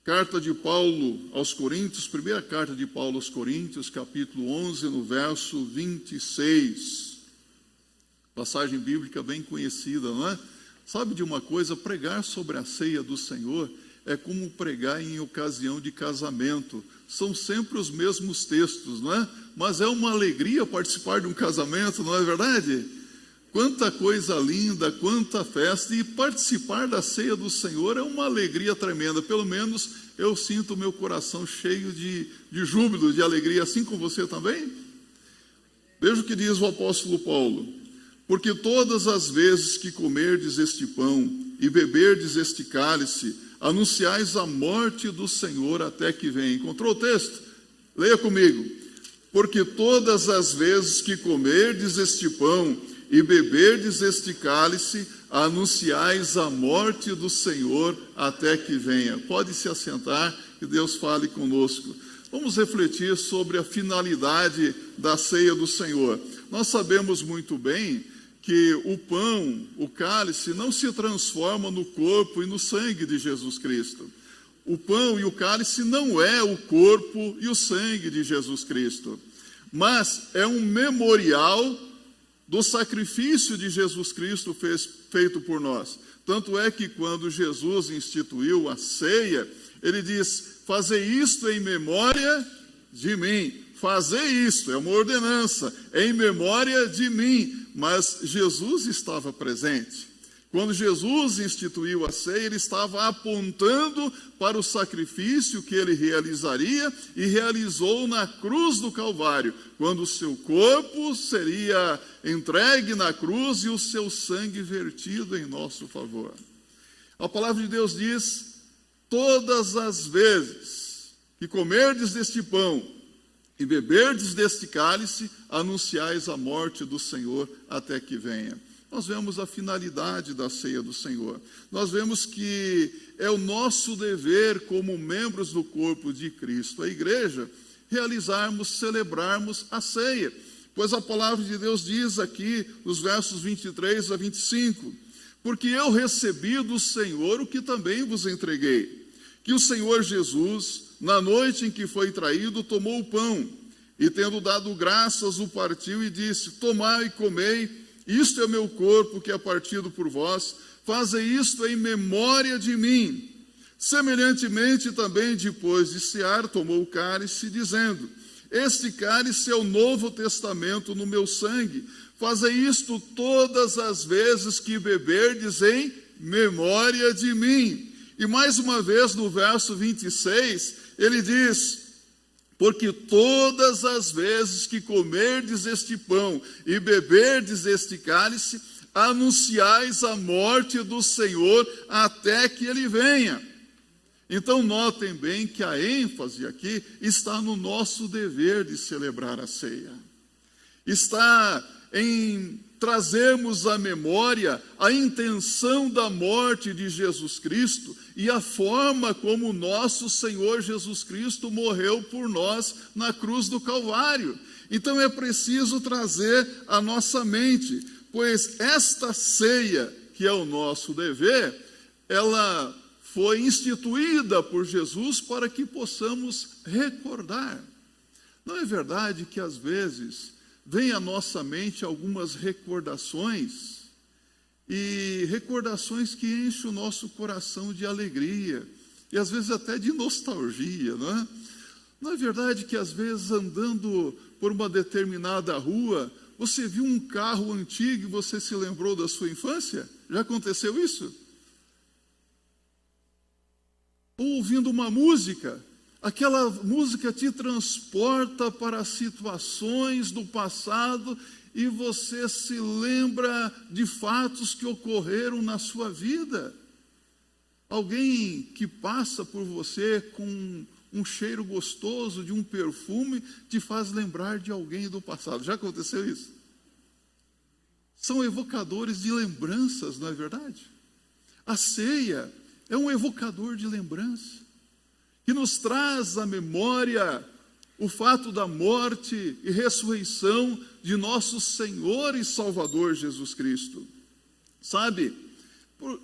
Carta de Paulo aos Coríntios, primeira carta de Paulo aos Coríntios, capítulo 11, no verso 26. Passagem bíblica bem conhecida, não é? Sabe de uma coisa? Pregar sobre a ceia do Senhor é como pregar em ocasião de casamento. São sempre os mesmos textos, não é? Mas é uma alegria participar de um casamento, não é verdade? Quanta coisa linda, quanta festa, e participar da ceia do Senhor é uma alegria tremenda. Pelo menos eu sinto o meu coração cheio de júbilo, de alegria, assim como você também. Veja o que diz o apóstolo Paulo: porque todas as vezes que comerdes este pão e beberdes este cálice, anunciais a morte do Senhor até que venha. Encontrou o texto? Leia comigo. Porque todas as vezes que comerdes este pão e beberdes este cálice, anunciais a morte do Senhor até que venha. Pode se assentar, que Deus fale conosco. Vamos refletir sobre a finalidade da ceia do Senhor. Nós sabemos muito bem que o pão, o cálice, não se transforma no corpo e no sangue de Jesus Cristo. O pão e o cálice não é o corpo e o sangue de Jesus Cristo, mas é um memorial do sacrifício de Jesus Cristo feito por nós. Tanto é que quando Jesus instituiu a ceia, ele diz: fazei isto em memória de mim. Fazer isto, é uma ordenança, em memória de mim. Mas Jesus estava presente. Quando Jesus instituiu a ceia, ele estava apontando para o sacrifício que ele realizaria e realizou na cruz do Calvário, quando o seu corpo seria entregue na cruz e o seu sangue vertido em nosso favor. A palavra de Deus diz: todas as vezes que comerdes deste pão e beberdes deste cálice, anunciais a morte do Senhor até que venha. Nós vemos a finalidade da ceia do Senhor. Nós vemos que é o nosso dever como membros do corpo de Cristo, a igreja, realizarmos, celebrarmos a ceia. Pois a palavra de Deus diz aqui, nos versos 23 a 25, porque eu recebi do Senhor o que também vos entreguei, que o Senhor Jesus, na noite em que foi traído, tomou o pão, e tendo dado graças, o partiu e disse: tomai e comei, isto é o meu corpo que é partido por vós, fazei isto em memória de mim. Semelhantemente também, depois de cear, tomou o cálice, dizendo: este cálice é o novo testamento no meu sangue, fazei isto todas as vezes que beberdes em memória de mim. E mais uma vez no verso 26, ele diz: porque todas as vezes que comerdes este pão e beberdes este cálice, anunciais a morte do Senhor até que ele venha. Então notem bem que a ênfase aqui está no nosso dever de celebrar a ceia. Está em trazermos à memória a intenção da morte de Jesus Cristo e a forma como o nosso Senhor Jesus Cristo morreu por nós na cruz do Calvário. Então é preciso trazer à nossa mente, pois esta ceia, que é o nosso dever, ela foi instituída por Jesus para que possamos recordar. Não é verdade que às vezes vem à nossa mente algumas recordações, e recordações que enchem o nosso coração de alegria, e às vezes até de nostalgia, não é? Não é verdade que às vezes andando por uma determinada rua, você viu um carro antigo e você se lembrou da sua infância? Já aconteceu isso? Ou ouvindo uma música, aquela música te transporta para situações do passado e você se lembra de fatos que ocorreram na sua vida. Alguém que passa por você com um cheiro gostoso de um perfume te faz lembrar de alguém do passado. Já aconteceu isso? São evocadores de lembranças, não é verdade? A ceia é um evocador de lembrança, que nos traz à memória o fato da morte e ressurreição de nosso Senhor e Salvador Jesus Cristo. Sabe,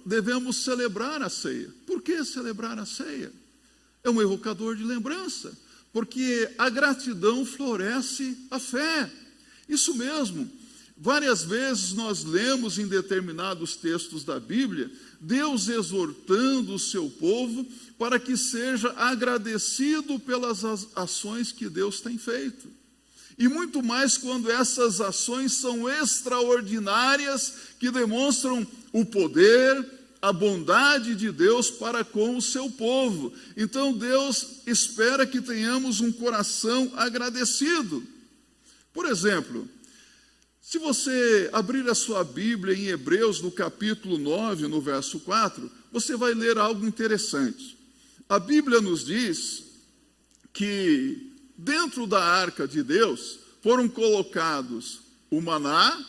devemos celebrar a ceia. Por que celebrar a ceia? é um evocador de lembrança, porque a gratidão floresce a fé. Isso mesmo. Várias vezes nós lemos em determinados textos da Bíblia, Deus exortando o seu povo para que seja agradecido pelas ações que Deus tem feito. E muito mais quando essas ações são extraordinárias, que demonstram o poder, a bondade de Deus para com o seu povo. Então Deus espera que tenhamos um coração agradecido. Por exemplo, se você abrir a sua Bíblia em Hebreus, no capítulo 9, no verso 4, você vai ler algo interessante. A Bíblia nos diz que dentro da arca de Deus foram colocados o maná,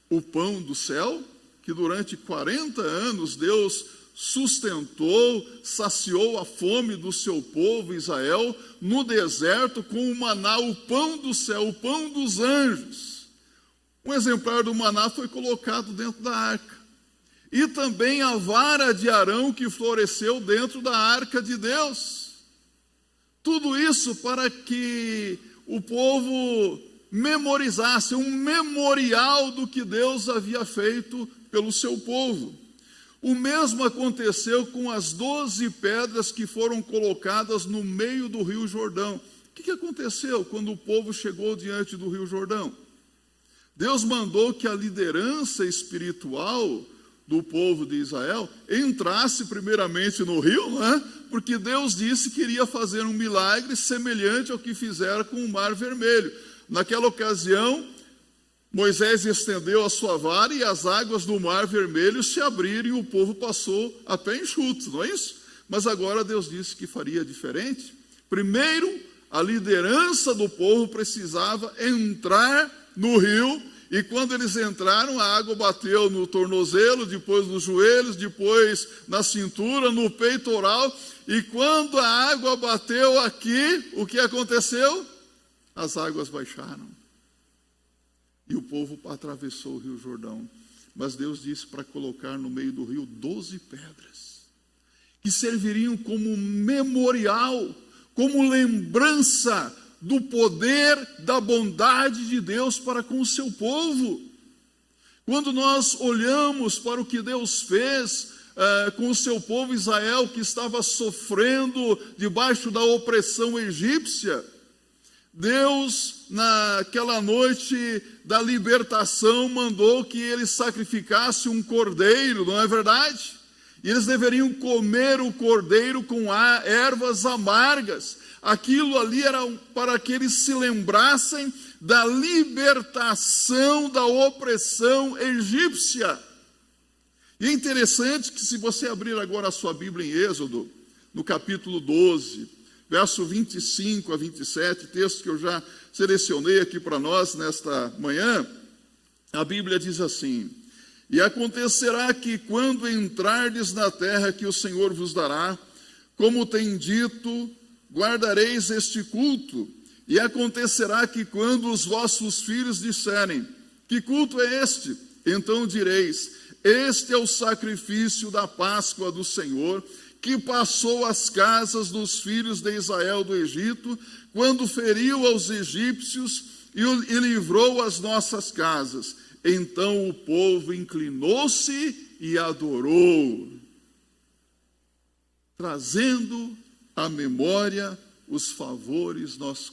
o pão do céu, que durante 40 anos Deus sustentou, saciou a fome do seu povo Israel no deserto com o maná, o pão do céu, o pão dos anjos. Um exemplar do maná foi colocado dentro da arca. E também a vara de Arão que floresceu dentro da arca de Deus. Tudo isso para que o povo memorizasse, um memorial do que Deus havia feito pelo seu povo. O mesmo aconteceu com as 12 pedras que foram colocadas no meio do rio Jordão. O que aconteceu quando o povo chegou diante do rio Jordão? Deus mandou que a liderança espiritual do povo de Israel entrasse primeiramente no rio, porque Deus disse que iria fazer um milagre semelhante ao que fizeram com o Mar Vermelho. Naquela ocasião, Moisés estendeu a sua vara e as águas do Mar Vermelho se abriram e o povo passou a pé enxuto, não é isso? Mas agora Deus disse que faria diferente. Primeiro, a liderança do povo precisava entrar no rio, e quando eles entraram, a água bateu no tornozelo, depois nos joelhos, depois na cintura, no peitoral, e quando a água bateu aqui, o que aconteceu? As águas baixaram. E o povo atravessou o rio Jordão. Mas Deus disse para colocar no meio do rio 12 pedras, que serviriam como memorial, como lembrança do poder, da bondade de Deus para com o seu povo. Quando nós olhamos para o que Deus fez com o seu povo Israel, que estava sofrendo debaixo da opressão egípcia, Deus, naquela noite da libertação, mandou que eles sacrificassem um cordeiro, não é verdade? E eles deveriam comer o cordeiro com ervas amargas. Aquilo ali era para que eles se lembrassem da libertação da opressão egípcia. E é interessante que, se você abrir agora a sua Bíblia em Êxodo, no capítulo 12, verso 25 a 27, texto que eu já selecionei aqui para nós nesta manhã, a Bíblia diz assim: e acontecerá que quando entrardes na terra que o Senhor vos dará, como tem dito, guardareis este culto, e acontecerá que quando os vossos filhos disserem, que culto é este? Então direis, este é o sacrifício da Páscoa do Senhor, que passou as casas dos filhos de Israel do Egito, quando feriu aos egípcios e livrou as nossas casas. Então o povo inclinou-se e adorou, trazendo à memória os favores. Nós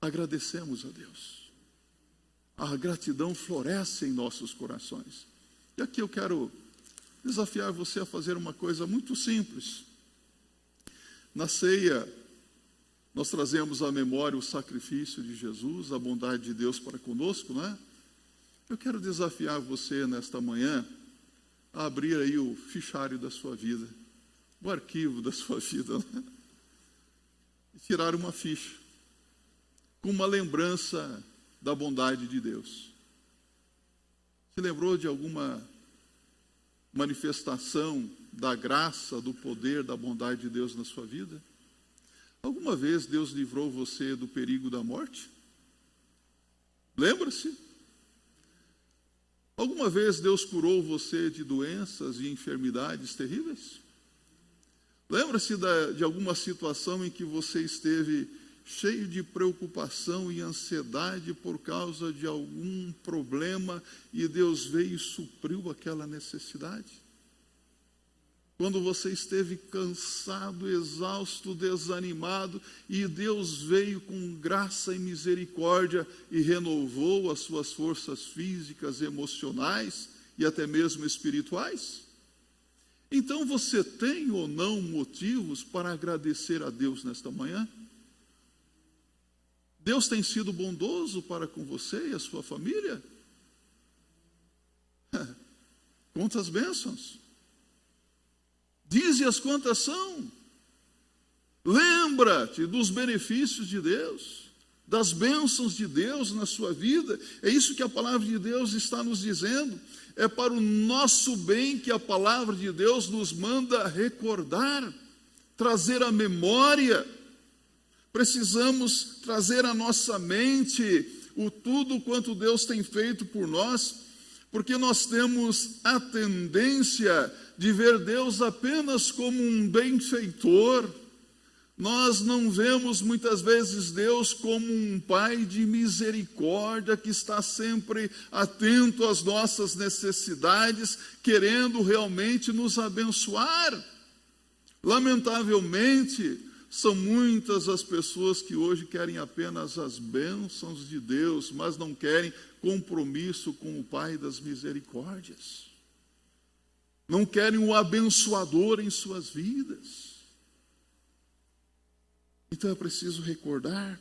agradecemos a Deus. A gratidão floresce em nossos corações. E aqui eu quero desafiar você a fazer uma coisa muito simples. Na ceia, nós trazemos à memória o sacrifício de Jesus, a bondade de Deus para conosco, não é? Eu quero desafiar você nesta manhã a abrir aí o fichário da sua vida, o arquivo da sua vida, né? E tirar uma ficha com uma lembrança da bondade de Deus. Se lembrou de alguma manifestação da graça, do poder, da bondade de Deus na sua vida? Alguma vez Deus livrou você do perigo da morte? Lembra-se? Alguma vez Deus curou você de doenças e enfermidades terríveis? Lembra-se de alguma situação em que você esteve cheio de preocupação e ansiedade por causa de algum problema e Deus veio e supriu aquela necessidade? Quando você esteve cansado, exausto, desanimado, e Deus veio com graça e misericórdia e renovou as suas forças físicas, emocionais e até mesmo espirituais? Então você tem ou não motivos para agradecer a Deus nesta manhã? Deus tem sido bondoso para com você e a sua família? Conta as bênçãos. Dize-as quantas são. Lembra-te dos benefícios de Deus, das bênçãos de Deus na sua vida. É isso que a palavra de Deus está nos dizendo. É para o nosso bem que a palavra de Deus nos manda recordar, trazer à memória. Precisamos trazer à nossa mente o tudo quanto Deus tem feito por nós, porque nós temos a tendência de ver Deus apenas como um benfeitor. Nós não vemos muitas vezes Deus como um Pai de misericórdia que está sempre atento às nossas necessidades, querendo realmente nos abençoar. Lamentavelmente, são muitas as pessoas que hoje querem apenas as bênçãos de Deus, mas não querem compromisso com o Pai das misericórdias. Não querem o abençoador em suas vidas. Então é preciso recordar.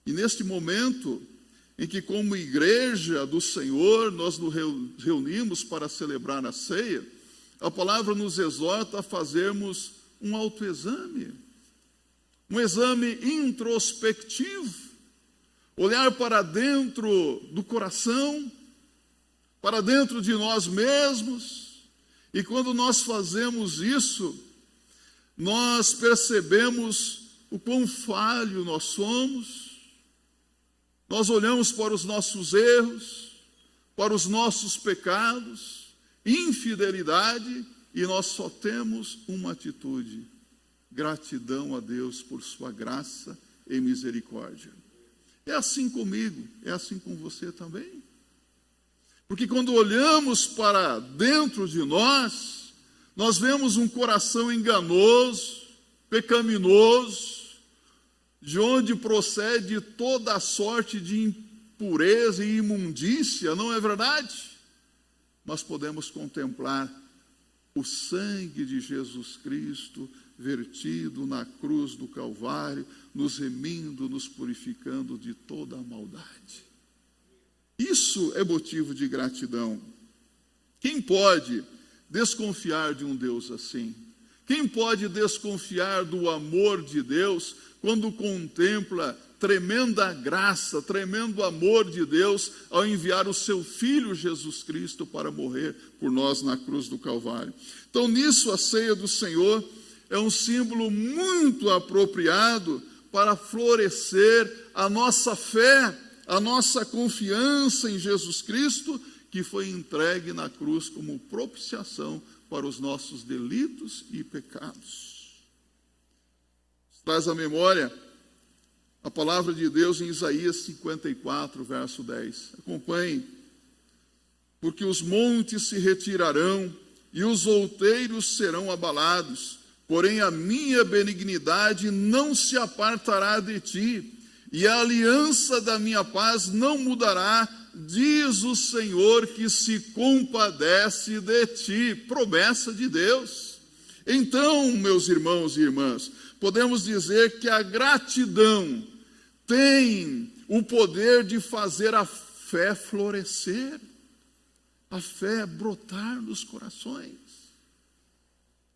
E neste momento em que, como igreja do Senhor, nós nos reunimos para celebrar a ceia, a palavra nos exorta a fazermos um autoexame, um exame introspectivo, olhar para dentro do coração, para dentro de nós mesmos. E quando nós fazemos isso, nós percebemos o quão falho nós somos. Nós olhamos para os nossos erros, para os nossos pecados, infidelidade, e nós só temos uma atitude: gratidão a Deus por sua graça e misericórdia. É assim comigo, é assim com você também. Porque quando olhamos para dentro de nós, nós vemos um coração enganoso, pecaminoso, de onde procede toda a sorte de impureza e imundícia, não é verdade? Nós podemos contemplar o sangue de Jesus Cristo vertido na cruz do Calvário, nos remindo, nos purificando de toda a maldade. Isso é motivo de gratidão. Quem pode desconfiar de um Deus assim? Quem pode desconfiar do amor de Deus quando contempla tremenda graça, tremendo amor de Deus ao enviar o seu Filho Jesus Cristo para morrer por nós na cruz do Calvário? Então, nisso, a ceia do Senhor é um símbolo muito apropriado para florescer a nossa fé, a nossa confiança em Jesus Cristo, que foi entregue na cruz como propiciação para os nossos delitos e pecados. Traz à memória a palavra de Deus em Isaías 54, verso 10. Acompanhe. Porque os montes se retirarão e os outeiros serão abalados, porém a minha benignidade não se apartará de ti, e a aliança da minha paz não mudará, diz o Senhor que se compadece de ti. Promessa de Deus. Então, meus irmãos e irmãs, podemos dizer que a gratidão tem o poder de fazer a fé florescer, a fé brotar nos corações.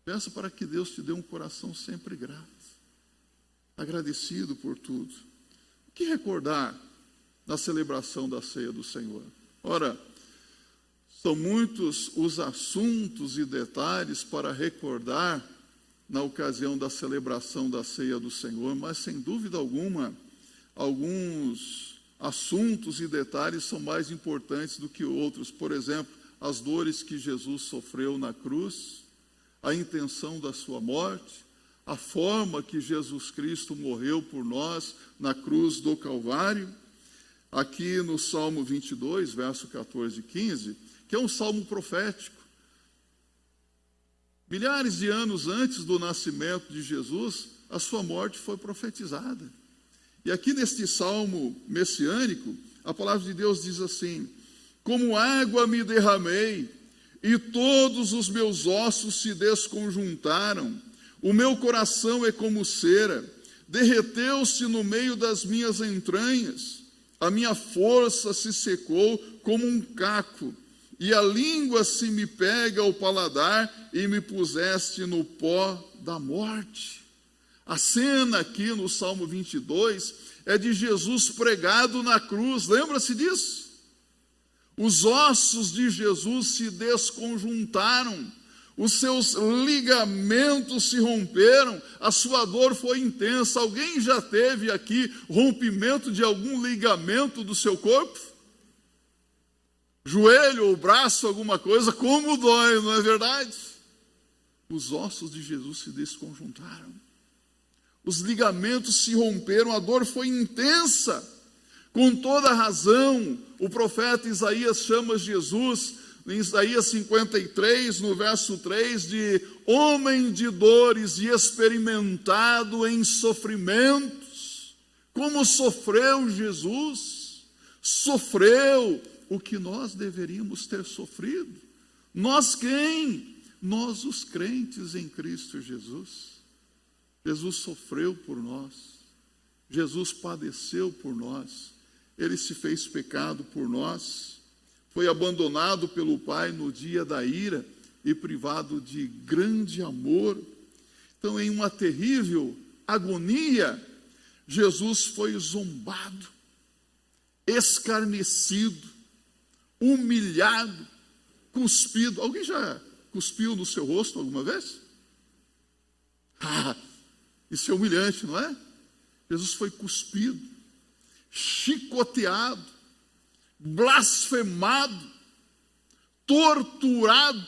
Peça para que Deus te dê um coração sempre grato, agradecido por tudo. O que recordar na celebração da ceia do Senhor? Ora, são muitos os assuntos e detalhes para recordar na ocasião da celebração da ceia do Senhor, mas sem dúvida alguma, alguns assuntos e detalhes são mais importantes do que outros. Por exemplo, as dores que Jesus sofreu na cruz, a intenção da sua morte, a forma que Jesus Cristo morreu por nós na cruz do Calvário. Aqui no Salmo 22, verso 14 e 15, que é um salmo profético. Milhares de anos antes do nascimento de Jesus, a sua morte foi profetizada. E aqui neste salmo messiânico, a palavra de Deus diz assim: como água me derramei, e todos os meus ossos se desconjuntaram. O meu coração é como cera, derreteu-se no meio das minhas entranhas. A minha força se secou como um caco, e a língua se me pega ao paladar, e me puseste no pó da morte. A cena aqui no Salmo 22 é de Jesus pregado na cruz, lembra-se disso? Os ossos de Jesus se desconjuntaram, os seus ligamentos se romperam, a sua dor foi intensa. Alguém já teve aqui rompimento de algum ligamento do seu corpo? Joelho ou braço, alguma coisa, como dói, não é verdade? Os ossos de Jesus se desconjuntaram, os ligamentos se romperam, a dor foi intensa. Com toda razão, o profeta Isaías chama Jesus, em Isaías 53, no verso 3, de homem de dores e experimentado em sofrimentos. Como sofreu Jesus? Sofreu o que nós deveríamos ter sofrido. Nós quem? Nós os crentes em Cristo Jesus. Jesus sofreu por nós. Jesus padeceu por nós. Ele se fez pecado por nós. Foi abandonado pelo Pai no dia da ira e privado de grande amor. Então, em uma terrível agonia, Jesus foi zombado, escarnecido, humilhado, cuspido. Alguém já cuspiu no seu rosto alguma vez? Isso é humilhante, não é? Jesus foi cuspido, chicoteado, blasfemado, torturado,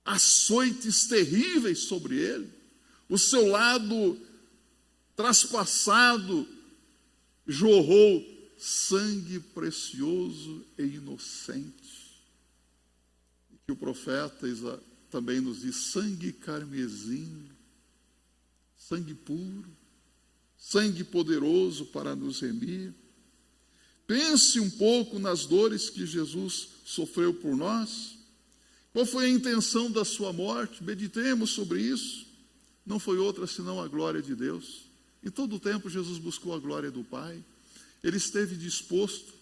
açoites terríveis sobre ele, o seu lado traspassado jorrou sangue precioso e inocente. E que o profeta também nos diz: sangue carmesim, sangue puro, sangue poderoso para nos remir. Pense um pouco nas dores que Jesus sofreu por nós. Qual foi a intenção da sua morte? Meditemos sobre isso. Não foi outra senão a glória de Deus. Em todo o tempo Jesus buscou a glória do Pai. Ele esteve disposto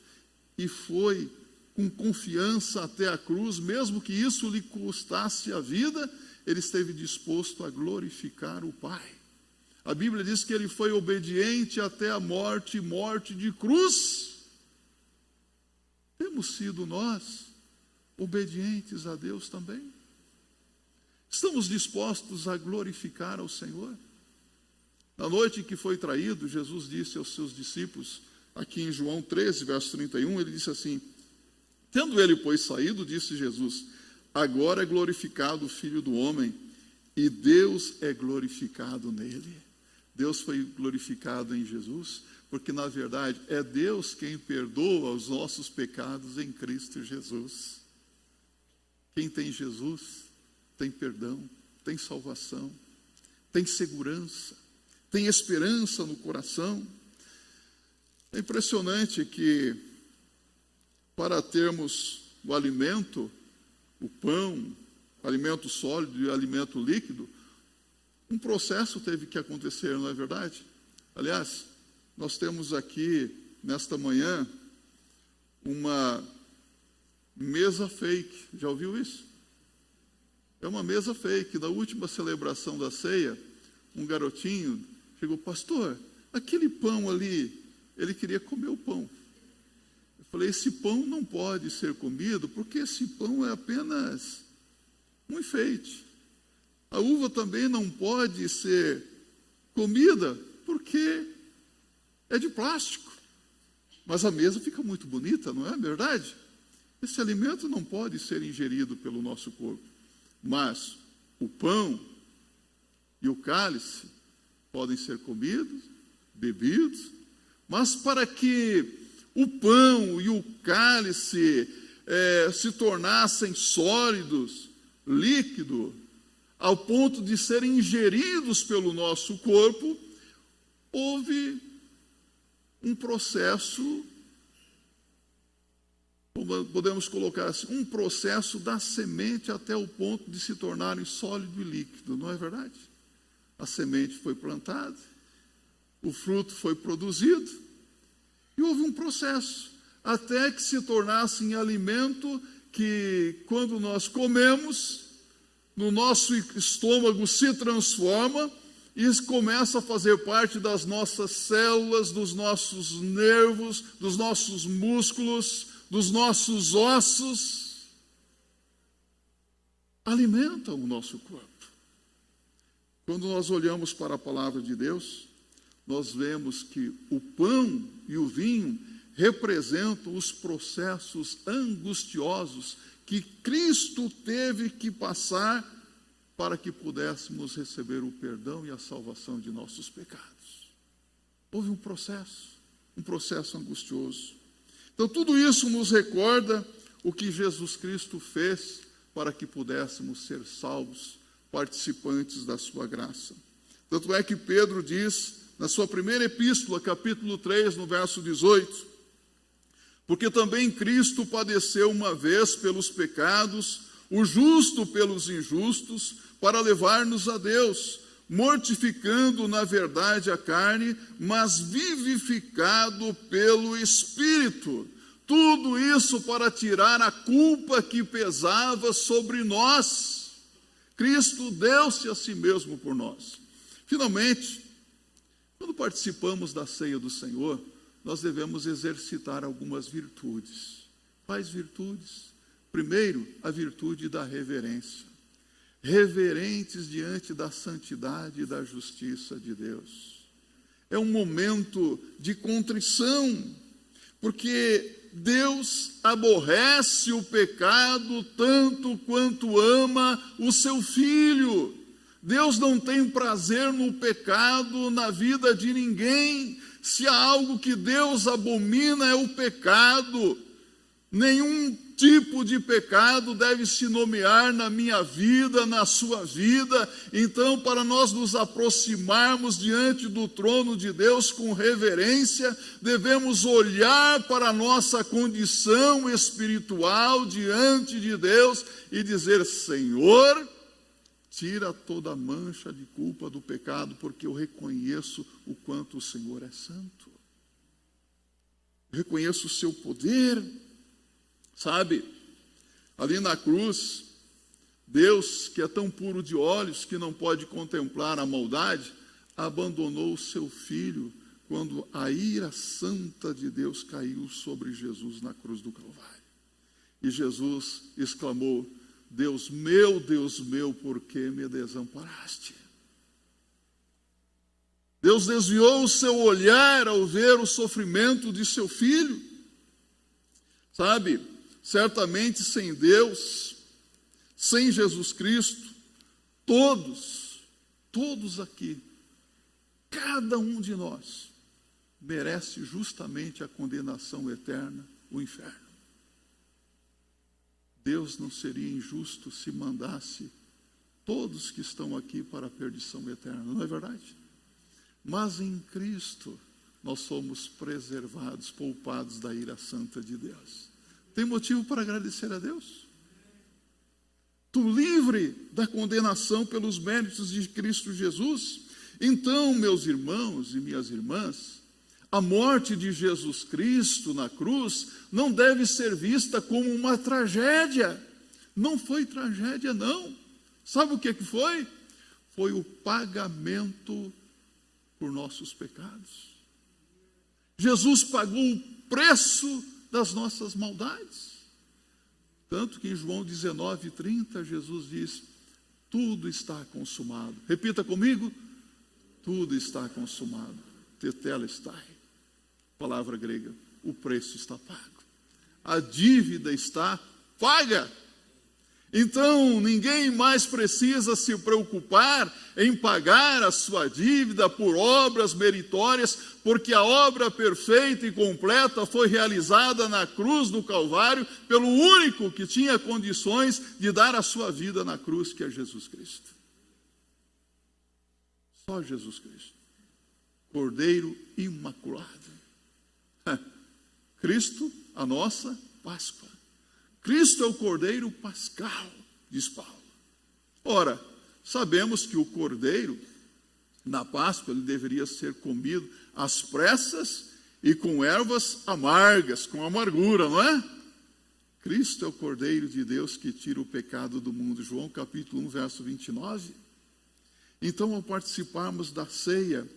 e foi com confiança até a cruz, mesmo que isso lhe custasse a vida, ele esteve disposto a glorificar o Pai. A Bíblia diz que ele foi obediente até a morte, morte de cruz. Temos sido nós obedientes a Deus também? Estamos dispostos a glorificar ao Senhor? Na noite em que foi traído, Jesus disse aos seus discípulos, aqui em João 13, verso 31, ele disse assim: tendo ele, pois, saído, disse Jesus: agora é glorificado o Filho do Homem, e Deus é glorificado nele. Deus foi glorificado em Jesus, porque na verdade é Deus quem perdoa os nossos pecados em Cristo Jesus. Quem tem Jesus tem perdão, tem salvação, tem segurança, tem esperança no coração. É impressionante que para termos o alimento, o pão, alimento sólido e alimento líquido, um processo teve que acontecer, não é verdade? Aliás, nós temos aqui, nesta manhã, uma mesa fake. Já ouviu isso? É uma mesa fake. Na última celebração da ceia, um garotinho chegou: pastor, aquele pão ali, ele queria comer o pão. Eu falei: esse pão não pode ser comido, porque esse pão é apenas um enfeite. A uva também não pode ser comida, porque é de plástico. Mas a mesa fica muito bonita, não é verdade? Esse alimento não pode ser ingerido pelo nosso corpo. Mas o pão e o cálice podem ser comidos, bebidos, mas para que o pão e o cálice se tornassem sólidos, líquidos, ao ponto de serem ingeridos pelo nosso corpo, houve um processo, podemos colocar assim, um processo da semente até o ponto de se tornarem sólido e líquido, não é verdade? A semente foi plantada, o fruto foi produzido, e houve um processo, até que se tornasse em alimento que, quando nós comemos, no nosso estômago se transforma e começa a fazer parte das nossas células, dos nossos nervos, dos nossos músculos, dos nossos ossos. Alimentam o nosso corpo. Quando nós olhamos para a palavra de Deus, nós vemos que o pão e o vinho representam os processos angustiosos que Cristo teve que passar para que pudéssemos receber o perdão e a salvação de nossos pecados. Houve um processo angustioso. Então, tudo isso nos recorda o que Jesus Cristo fez para que pudéssemos ser salvos, participantes da sua graça. Tanto é que Pedro diz, na sua primeira epístola, capítulo 3, no verso 18, porque também Cristo padeceu uma vez pelos pecados, o justo pelos injustos, para levar-nos a Deus, mortificando na verdade a carne, mas vivificado pelo Espírito. Tudo isso para tirar a culpa que pesava sobre nós. Cristo deu-se a si mesmo por nós. Finalmente, quando participamos da ceia do Senhor, nós devemos exercitar algumas virtudes. Quais virtudes? Primeiro, a virtude da reverência. Reverentes diante da santidade e da justiça de Deus. É um momento de contrição, porque Deus aborrece o pecado tanto quanto ama o seu Filho. Deus não tem prazer no pecado na vida de ninguém. Se há algo que Deus abomina é o pecado. Nenhum tipo de pecado deve se nomear na minha vida, na sua vida. Então, para nós nos aproximarmos diante do trono de Deus com reverência, devemos olhar para a nossa condição espiritual diante de Deus e dizer: Senhor, tira toda a mancha de culpa do pecado, porque eu reconheço o quanto o Senhor é santo. Eu reconheço o seu poder. Sabe, ali na cruz, Deus, que é tão puro de olhos que não pode contemplar a maldade, abandonou o seu Filho quando a ira santa de Deus caiu sobre Jesus na cruz do Calvário. E Jesus exclamou: Deus meu, por que me desamparaste? Deus desviou o seu olhar ao ver o sofrimento de seu Filho. Sabe, certamente sem Deus, sem Jesus Cristo, todos aqui, cada um de nós, merece justamente a condenação eterna, o inferno. Deus não seria injusto se mandasse todos que estão aqui para a perdição eterna, não é verdade? Mas em Cristo nós somos preservados, poupados da ira santa de Deus. Tem motivo para agradecer a Deus? Tu livre da condenação pelos méritos de Cristo Jesus. Então, meus irmãos e minhas irmãs, a morte de Jesus Cristo na cruz não deve ser vista como uma tragédia. Não foi tragédia, não. Sabe o que foi? Foi o pagamento por nossos pecados. Jesus pagou o preço das nossas maldades. Tanto que em João 19:30, Jesus diz: tudo está consumado. Repita comigo: tudo está consumado. Tetelestai. Palavra grega, o preço está pago. A dívida está paga. Então, ninguém mais precisa se preocupar em pagar a sua dívida por obras meritórias, porque a obra perfeita e completa foi realizada na cruz do Calvário pelo único que tinha condições de dar a sua vida na cruz, que é Jesus Cristo. Só Jesus Cristo. Cordeiro imaculado. Cristo, a nossa Páscoa. Cristo é o Cordeiro Pascal, diz Paulo. Ora, sabemos que o Cordeiro, na Páscoa, ele deveria ser comido às pressas e com ervas amargas, com amargura, não é? Cristo é o Cordeiro de Deus que tira o pecado do mundo. João capítulo 1, verso 29. Então, ao participarmos da ceia,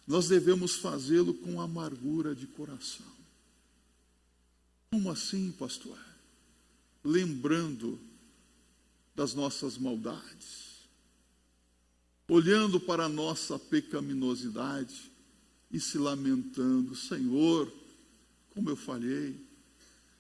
nós devemos fazê-lo com amargura de coração. Como assim, pastor? Lembrando das nossas maldades, olhando para a nossa pecaminosidade e se lamentando: Senhor, como eu falhei,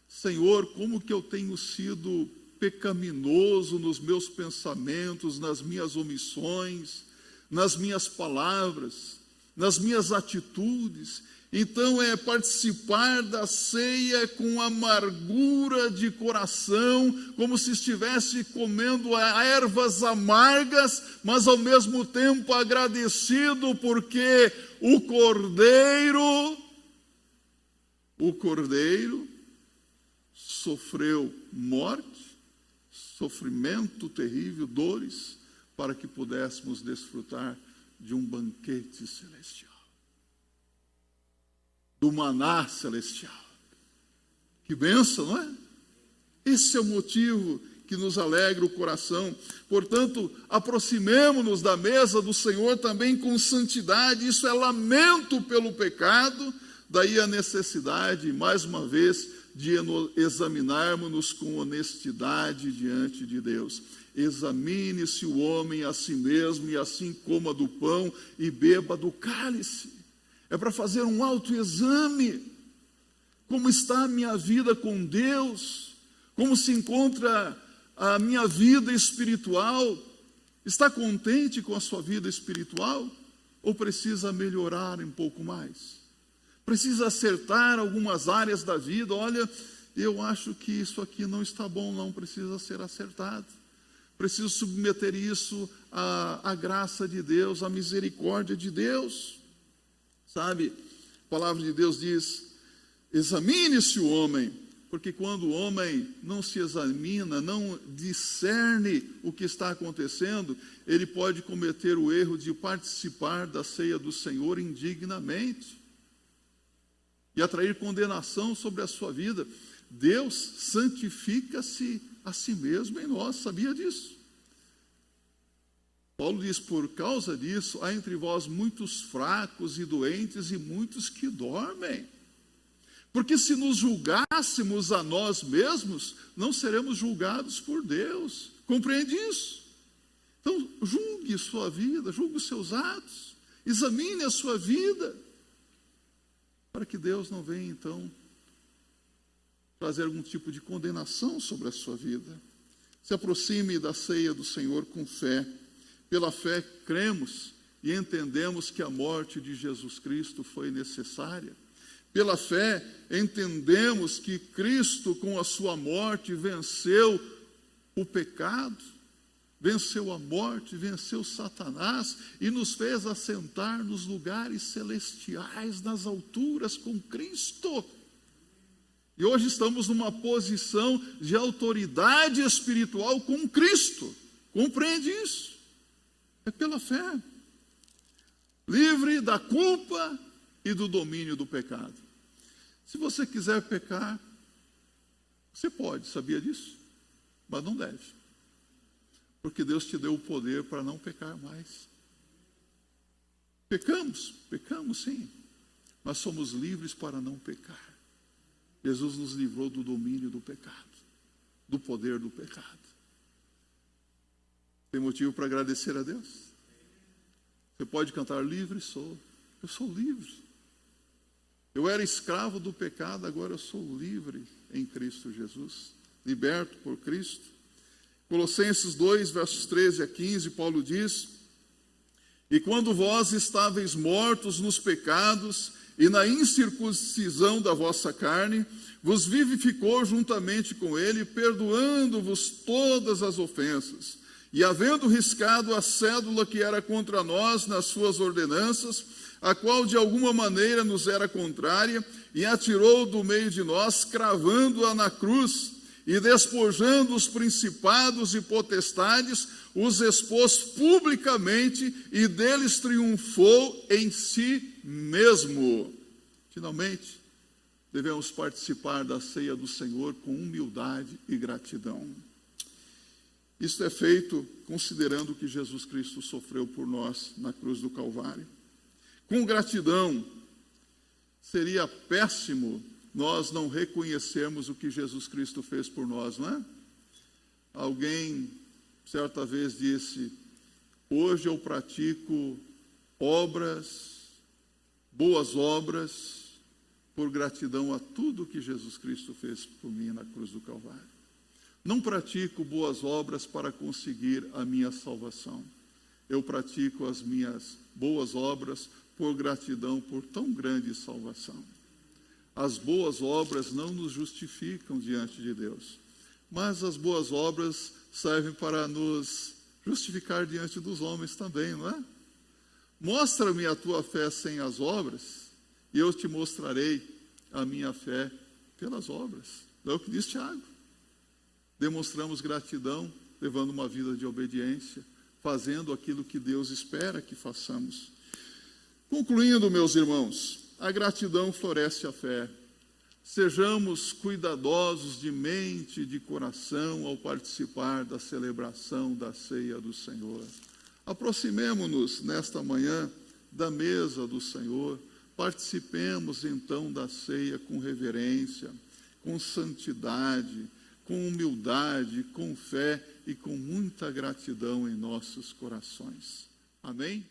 Senhor, como que eu tenho sido pecaminoso nos meus pensamentos, nas minhas omissões, nas minhas palavras, nas minhas atitudes. Então é participar da ceia com amargura de coração, como se estivesse comendo ervas amargas, mas ao mesmo tempo agradecido, porque o Cordeiro sofreu morte, sofrimento terrível, dores, para que pudéssemos desfrutar de um banquete celestial, do maná celestial. Que bênção, não é? Esse é o motivo que nos alegra o coração. Portanto, aproximemo-nos da mesa do Senhor também com santidade. Isso é lamento pelo pecado, daí a necessidade, mais uma vez, de examinarmos-nos com honestidade diante de Deus. Examine-se o homem a si mesmo, e assim coma do pão e beba do cálice. É para fazer um autoexame. Como está a minha vida com Deus? Como se encontra a minha vida espiritual? Está contente com a sua vida espiritual? Ou precisa melhorar um pouco mais? Precisa acertar algumas áreas da vida? Olha, eu acho que isso aqui não está bom, não, precisa ser acertado. Preciso submeter isso à graça de Deus, à misericórdia de Deus. Sabe, a palavra de Deus diz: examine-se o homem, porque quando o homem não se examina, não discerne o que está acontecendo, ele pode cometer o erro de participar da ceia do Senhor indignamente e atrair condenação sobre a sua vida. Deus santifica-se a si mesmo em nós, sabia disso? Paulo diz: por causa disso, há entre vós muitos fracos e doentes e muitos que dormem. Porque se nos julgássemos a nós mesmos, não seremos julgados por Deus. Compreende isso? Então, julgue sua vida, julgue os seus atos, examine a sua vida, para que Deus não venha, então, trazer algum tipo de condenação sobre a sua vida. Se aproxime da ceia do Senhor com fé. Pela fé, cremos e entendemos que a morte de Jesus Cristo foi necessária. Pela fé, entendemos que Cristo, com a sua morte, venceu o pecado, venceu a morte, venceu Satanás e nos fez assentar nos lugares celestiais, nas alturas com Cristo. E hoje estamos numa posição de autoridade espiritual com Cristo. Compreende isso? É pela fé, livre da culpa e do domínio do pecado. Se você quiser pecar, você pode, sabia disso? Mas não deve, porque Deus te deu o poder para não pecar mais. Pecamos sim, mas somos livres para não pecar. Jesus nos livrou do domínio do pecado, do poder do pecado. Tem motivo para agradecer a Deus? Você pode cantar: livre sou. Eu sou livre. Eu era escravo do pecado, agora eu sou livre em Cristo Jesus. Liberto por Cristo. Colossenses 2, versos 13 a 15, Paulo diz: e quando vós estáveis mortos nos pecados e na incircuncisão da vossa carne, vos vivificou juntamente com ele, perdoando-vos todas as ofensas, e havendo riscado a cédula que era contra nós nas suas ordenanças, a qual de alguma maneira nos era contrária, e atirou do meio de nós, cravando-a na cruz, e despojando os principados e potestades, os expôs publicamente, e deles triunfou em si mesmo. Finalmente, devemos participar da ceia do Senhor com humildade e gratidão. Isto é feito considerando que Jesus Cristo sofreu por nós na cruz do Calvário. Com gratidão, seria péssimo nós não reconhecermos o que Jesus Cristo fez por nós, não é? Alguém certa vez disse: hoje eu pratico boas obras, por gratidão a tudo que Jesus Cristo fez por mim na cruz do Calvário. Não pratico boas obras para conseguir a minha salvação. Eu pratico as minhas boas obras por gratidão por tão grande salvação. As boas obras não nos justificam diante de Deus, mas as boas obras servem para nos justificar diante dos homens também, não é? Mostra-me a tua fé sem as obras, e eu te mostrarei a minha fé pelas obras. É o que diz Tiago. Demonstramos gratidão, levando uma vida de obediência, fazendo aquilo que Deus espera que façamos. Concluindo, meus irmãos, a gratidão floresce a fé. Sejamos cuidadosos de mente e de coração ao participar da celebração da ceia do Senhor. Aproximemo-nos nesta manhã da mesa do Senhor. Participemos então da ceia com reverência, com santidade, com humildade, com fé e com muita gratidão em nossos corações. Amém?